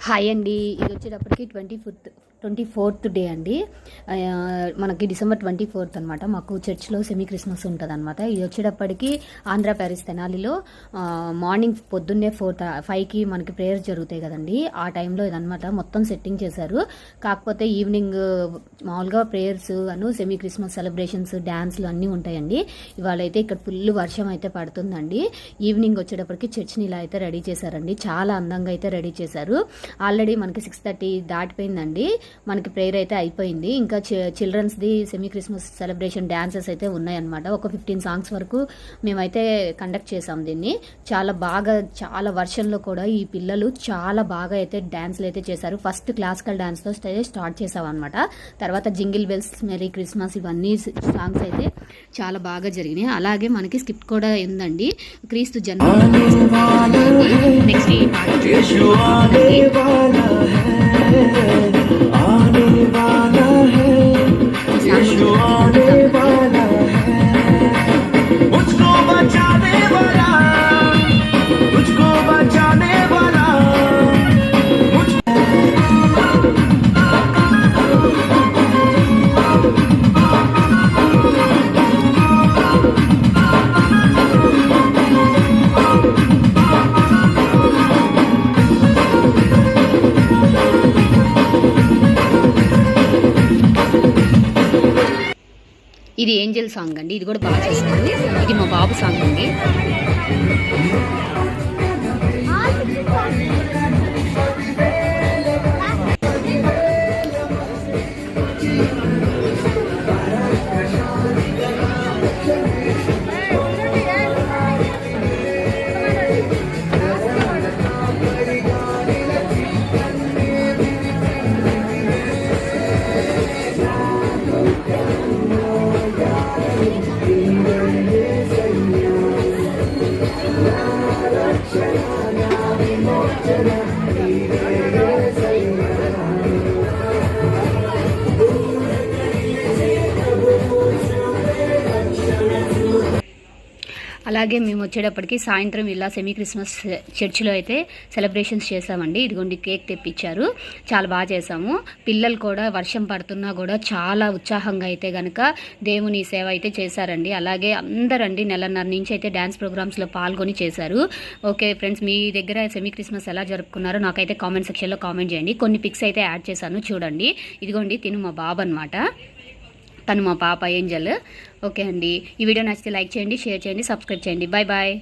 Hi అండి. ఇది వచ్చేటప్పటికి 24th డే అండి. మనకి December 24th అనమాట. మాకు చర్చ్లో సెమీ క్రిస్మస్ ఉంటుంది అనమాట. ఇది వచ్చేటప్పటికి ఆంధ్ర ప్యారిస్ తెనాలిలో మార్నింగ్ పొద్దున్నే 5కి మనకి ప్రేయర్స్ జరుగుతాయి కదండి. ఆ టైంలో ఇదనమాట మొత్తం సెట్టింగ్ చేశారు. కాకపోతే ఈవినింగ్ మామూలుగా ప్రేయర్స్ సెమీ క్రిస్మస్ సెలబ్రేషన్స్ డ్యాన్స్లు అన్నీ ఉంటాయండి. ఇవాళ అయితే ఇక్కడ ఫుల్ వర్షం అయితే పడుతుందండి. ఈవినింగ్ వచ్చేటప్పటికి చర్చ్ని ఇలా అయితే రెడీ చేశారండి. చాలా అందంగా అయితే రెడీ చేశారు. ఆల్రెడీ మనకి 6:30 దాటిపోయిందండి. మనకి ప్రేయర్ అయితే అయిపోయింది. ఇంకా చిల్డ్రన్స్ది సెమీ క్రిస్మస్ సెలబ్రేషన్ డ్యాన్సెస్ అయితే ఉన్నాయన్నమాట. ఒక 15 సాంగ్స్ వరకు మేమైతే కండక్ట్ చేసాం దీన్ని. చాలా వర్షంలో కూడా ఈ పిల్లలు చాలా బాగా అయితే డ్యాన్స్లు అయితే చేశారు. ఫస్ట్ క్లాసికల్ డాన్స్తో స్టార్ట్ చేసాం అనమాట. తర్వాత జింగిల్ బెల్స్, మెరీ క్రిస్మస్, ఇవన్నీ సాంగ్స్ అయితే చాలా బాగా జరిగినాయి. అలాగే మనకి స్కిప్ కూడా ఉందండి. క్రీస్తు జన్మ నెక్స్ట్ आने वाला है यीशु आने वाला है मुझको बचाने वाला मुझको बचाने वाला ఇది ఏంజల్ సాంగ్ అండి. ఇది కూడా బాగా చేశారు. ఇది మా బాబు సాంగ్ అండి. అలాగే మేము వచ్చేటప్పటికి సాయంత్రం ఇలా సెమీ క్రిస్మస్ చర్చిలో అయితే సెలబ్రేషన్స్ చేసామండి. ఇదిగోండి కేక్ తెప్పించారు. చాలా బాగా చేసాము. పిల్లలు కూడా వర్షం పడుతున్నా కూడా చాలా ఉత్సాహంగా అయితే కనుక దేవుని సేవ అయితే చేశారండి. అలాగే అందరండి నెలన్నర నుంచి అయితే డ్యాన్స్ ప్రోగ్రామ్స్లో పాల్గొని చేశారు. ఓకే ఫ్రెండ్స్, మీ దగ్గర సెమీ క్రిస్మస్ ఎలా జరుపుకున్నారో నాకైతే కామెంట్ సెక్షన్లో కామెంట్ చేయండి. కొన్ని పిక్స్ అయితే యాడ్ చేశాను చూడండి. ఇదిగోండి తిను మా బాబు అనమాట, తను మా పాప ఏంజల్. ఓకే అండి, ఈ వీడియో నచ్చితే లైక్ చేయండి, షేర్ చేయండి, సబ్స్క్రైబ్ చేయండి. Bye bye.